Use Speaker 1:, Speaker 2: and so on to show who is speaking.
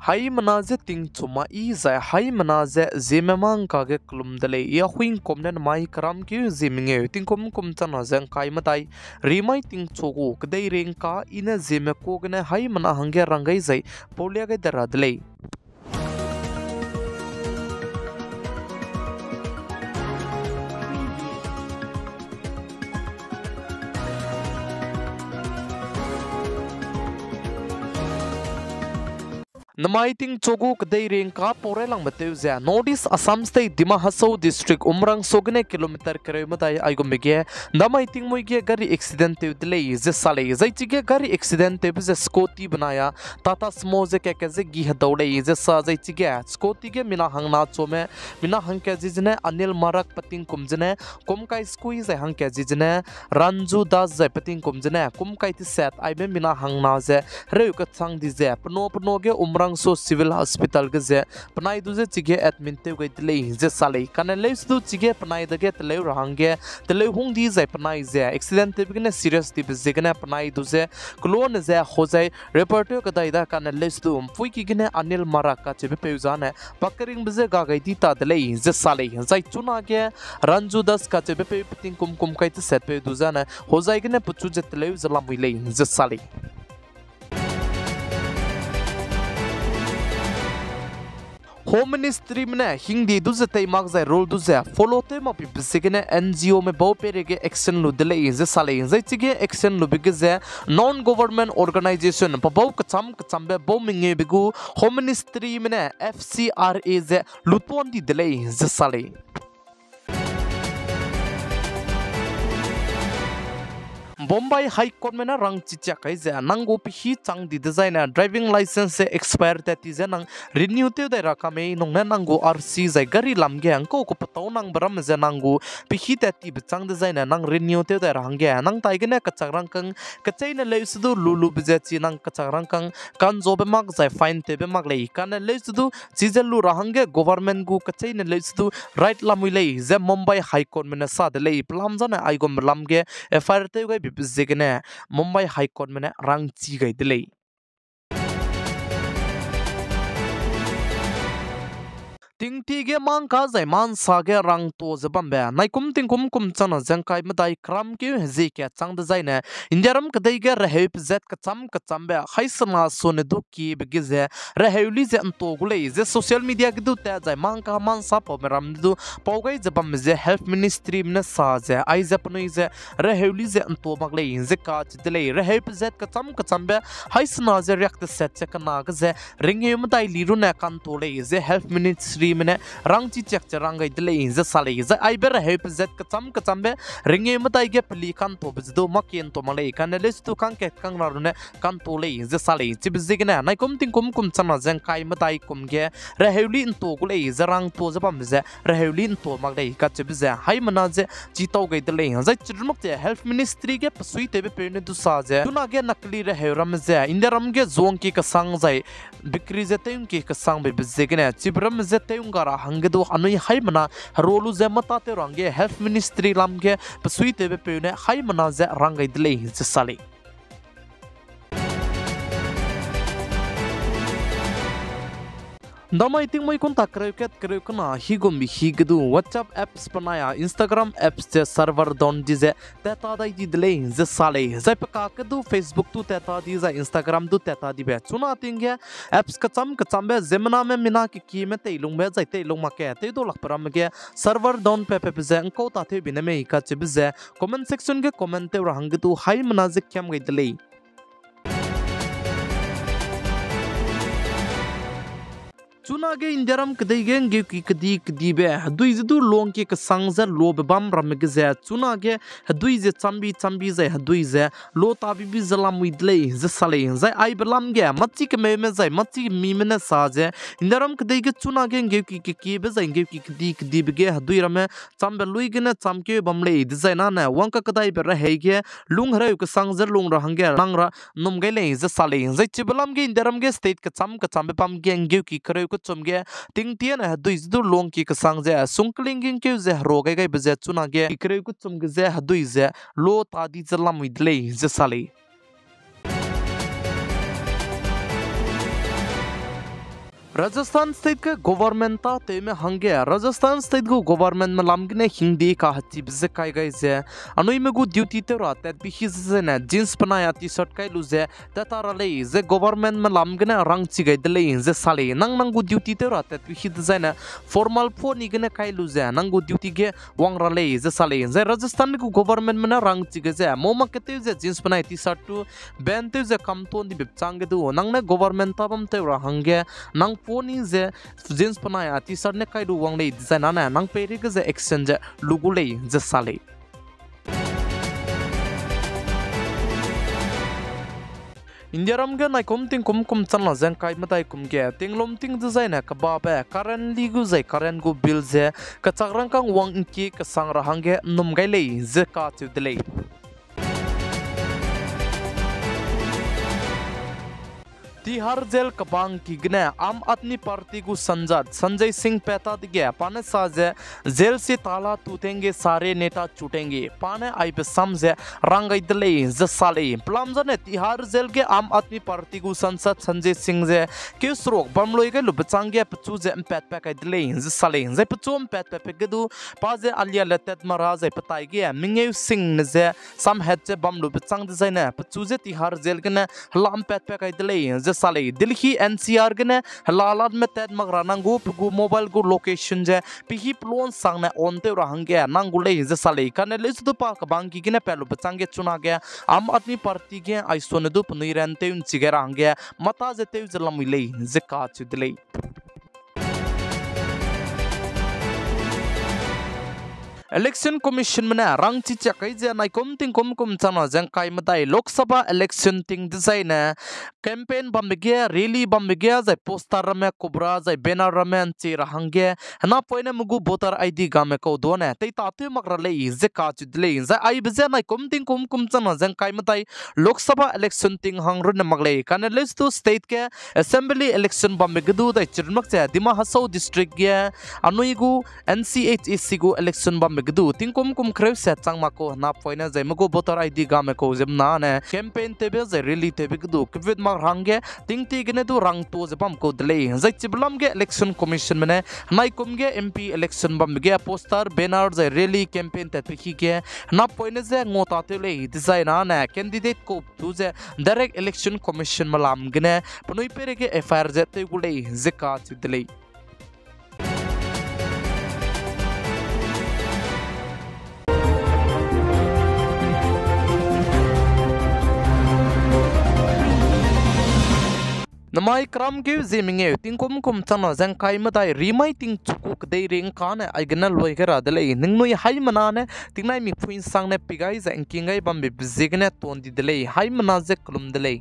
Speaker 1: hai manaze ting chuma I zai hai manaze zememang kage klum dale ya huing komnen mai karam ki zeminge ting kom chana zang kai matai rimai ting chogu kdai reng ka ina zeme ko gna hai mana hange rangai zai polya ge daradle Namaiting chogu kdai reng ka porelang mateu za Northeast Assam State Dima Hasau District umrang sogne kilometer kare matai aigo mege namaiting moige gari accident te delay ze sale zai chige gari accident te ze scoti banaya tata smo ze ke ze gi hadaude ze sa zai chige scoti ge mina hangna chome mina hangke jijne anil marak pating kumjne komkai skui ze hangke jijne ranju das ze pating kumjne komkai ti set aibe mina hangna ze reu ka chang di ze pno ge umrang so civil hospital ge ze panai du ze chige admin te ge tele je sale kan leis du chige panai de ge tele rahange tele hung di ze panai ze accident te bgne serious ti ze gna panai du ze klon ze hozai reporter ka dai da kan leis du fui ki gne anil mara ka che pe uzane pakering bze ga gai ti ta tele je sale zai chuna ge ranju das ka che pe piting kum kai te set pe du zane hozai gne puchu je tele zala muile je sale Home Ministry में हिंदी दूसरे तय मार्ग role दूसरे follow ते मापी बिस्किने NGO में बहुत पेरे के action लुदले इंजे साले इंजे चिके action लुबिके non government organization बहुत कचम बे बहुत मिंगे बिगु Home Ministry में FCRA जे लुटवान दी दले इंजे साले Bombay High Court में ना रंग चिचिया कैसे नंगो पिही चांग दी डिजाइनर ड्राइविंग लाइसेंस से एक्सपायर तेती जे नंग रिन्यू ते दे रखा में नोंगने नंगो RC जे गरी लमगे अंको को पताओ नंग बरम जे नंगो पिही तेती बचांग डिजाइनर नंग रिन्यू ते दे रंगे नंग ताइगे ने कच्चा रंगकंग कच्चे ने ले सुदु लुलु बजेची नंग कच्चा रंगकंग कान जोबे माग जे फाइन ते बे माग ले कान ले सुदु चीजे लु रंगे गवर्नमेंट गु कच्चे ने ले सुदु राइट लमुले जे मुंबई हाई कोर्ट में साद ले प्लाम जने आइगो लमगे FIR ते गई बिजगने मुंबई हाई कोर्ट में रंग ची गई दिले Ting tige mang ka zai man sa ge rang to zabam be nai kum ting kum chana jang kai madai kram ki hezi ke chang de zai ne indiaram ka dai ge rahep zet ka cham be haisana so ne du ki be ge ze raheli ze an to gule ze social media ge du ta zai mang ka man sa po meram du po gai zabam ze health ministry ne sa ze ai ze pnoi ze raheli ze an to magle ze ka ch de le rahep zet ka cham be haisana ze react set che kana ge ze ringe madai liru ne kan to le ze health ministry में रंग ची check रंग इतले इंज साले is I बेर हेप jet कचम बे रिंगे मताई के पली कान तो बजदो मकेन तो मले कान लेस तो कान के कान रारुने कान तो ले इंज साले ची बजिगने नाइ कुम तिंग कुम चना जंग काय मताई कुम गे रहेवली इन तो गुले इज रंग तो जबम जे रहेवली इन तो मगले का ची बजे हाई मना जे जीतो गई दले इंज चिरमक जे हेल्थ मिनिस्ट्री के पसुई तेबे पेने दु साजे तुना गे नकली रहेवरम जे इंदरम गे जोंग की कसंग जाय बिक्री जे तेम की कसंग बे बजिगने चिब्रम जे तेउंगारा हंगदो अनुई हाई मना रोलु जे मता ते रंगे हेल्थ मिनिस्ट्री लामगे पसुई तेबे पेने हाई मना जे रंग इदले जे साले Dama iting mo ikon takreu kana higom higdu WhatsApp apps panaya Instagram apps je server don dize teta dai di dle ze sale zai paka kadu Facebook tu teta di za Instagram tu teta di be chuna tinge apps kacham be zemna me mina ki me te lung be zai te lung ma ke te do lak param ge server don pe ze ko ta the bine me ka che ze comment section ge comment te rang du hai mana ze kyam ge dle चुना गे इंदिरम कदई गें गे की कदी बे दुई जदु लोंग के कसंग ज lobe बम रम गे जे चुना गे दुई जे चंबी जे दुई जे लो ताबी बि जला मुइदले ज सले ज आई बलम गे मच्ची के मे जे मच्ची मी में सा जे इंदिरम कदई गे चुना गे की बे जे गे की कदी बे दुई रमे चंबे लुई गे न चमके बमले द जे ना न वंक कदई बे रहे गे लुंग रे कसंग ज लुंग रहंगे नंगरा नुम गे ले ज सले ज चिबलम गे इंदिरम गे स्टेट के चम पम गे की करे चुमगे तिंग तियन दुई जदु लोंग की कसंग जे सुंकलिंग के जे रोगे गई बजे चुना गे इकरे को चुमगे जे दुई जे लो तादी जला मुइदले जे साले राजस्थान स्टेट के गवर्नमेंट ता ते में हंगे राजस्थान स्टेट गो गवर्नमेंट में लामगने हिंदी का हच्ची बिजे काय गई जे अनुई में गो ड्यूटी ते रात बि हिजे ने जींस बनाया टी शर्ट काय लुजे ततारा ले जे गवर्नमेंट में लामगने रंग चिगै दले जे साले नंग गो ड्यूटी ते रात बि हिजे ने फॉर्मल फोन इगने काय लुजे नंग गो ड्यूटी गे वांगरा ले जे साले जे राजस्थान गो गवर्नमेंट में रंग चिगै जे मोमा केते जे जींस बनाया टी शर्ट टू बेन ते जे कम तो नि बिचांगे दु नंग ने गवर्नमेंट ताबम ते रा हंगे नंग फोनी जे जींस बनाया टी शर्ट ने काइडु वांगले डिजाइन आना नंग पेरी के जे एक्सचेंज लुगुले जे साले इंडिया रम के नाइकुम तिंग कुम चलना जंग काय मताई कुम के तिंगलोम तिंग डिजाइन का बाबे करंटली गु जे करंट गु बिल जे का चागरंग कांग वांग की का सांग रहंगे नुम गाइले जे का चुदले तिहार जेल कबांग की गने आम आदमी पार्टी को संजय सिंह पेता दिगे पाने साजे जेल से ताला टूटेंगे सारे नेता छूटेंगे पाने आई पे समझे रंग इदले जसाले प्लामजा ने तिहार जेल के आम आदमी पार्टी को संसद संजय सिंह जे के स्रोक बमलोई के लुबचांगे पचू जे पेट पे इदले जसाले जे पचू पेट पे गदु पाजे अलिया लतेत महाराज पताई गे मिंगे सिंह ने जे सम हेड जे बम लुबचांग जे पचू जे तिहार जेल के ने लाम पेट पे इदले साले दिल्ली एनसीआर गने लालाद में तेद मगरा नंगु पुगु मोबाइल गु लोकेशन जे पिही प्लोन सांगने ओनते रहंगे नंगु ले जे साले कने लेस दु पा बांगी गने पेलो बचांगे चुना गया आम आदमी पार्टी के आइसोने दु पनिरनते उन चिगे रहंगे मता जेते जलमुले जे का चुदले इलेक्शन कमीशन में रंग चिचा कई जे नाइ कुम चना जंग काय मताई लोकसभा इलेक्शन तिंग डिजाइन कैंपेन बमगे रैली बमगे जे पोस्टर में कुबरा जे बैनर में चे रहंगे ना पोइने मुगु वोटर आईडी गामे को दोने तै ताते मगरले जे का चिदले जे आई बजे नाइ कुम चना जंग काय मताई लोकसभा इलेक्शन तिंग हंगरुन मगले काने लिस्ट टू स्टेट के असेंबली इलेक्शन बमगे दु दै चिरमक जे दिमा हसौ डिस्ट्रिक्ट गे अनुइगु एनसीएचएसी गु इलेक्शन गदु तिंग कुम खरेव से चांगमाको ना पोइना जे मगो वोटर आईडी गामे को जेमना ने कैंपेन तेबे जे रैली तेबे गदु कविद मा रंगे तिंग तिगने दु रंग तो जे बम को दले जे चिबलम गे इलेक्शन कमीशन में नाइ कुम गे एमपी इलेक्शन बम गे पोस्टर बैनर जे रैली कैंपेन ते पिखी गे ना पोइना जे ngota तेले डिजाइन ने कैंडिडेट को तु जे डायरेक्ट इलेक्शन कमीशन मलाम गने पनुई पेरे गे एफआईआर जे ते गुले जे का चिदले नमाई क्राम के जेमिंगे तिंग कुम चना जंग काय मताई रिमाई तिंग चुकुक दे रिंग काने आइगनल लोय गरा दले निंगनुई हाई मनाने तिंगनाई मि फुइन सांगने पिगाई जंग किंगाई बम बिजिगने तोंदी दले हाई मना जे क्लुम दले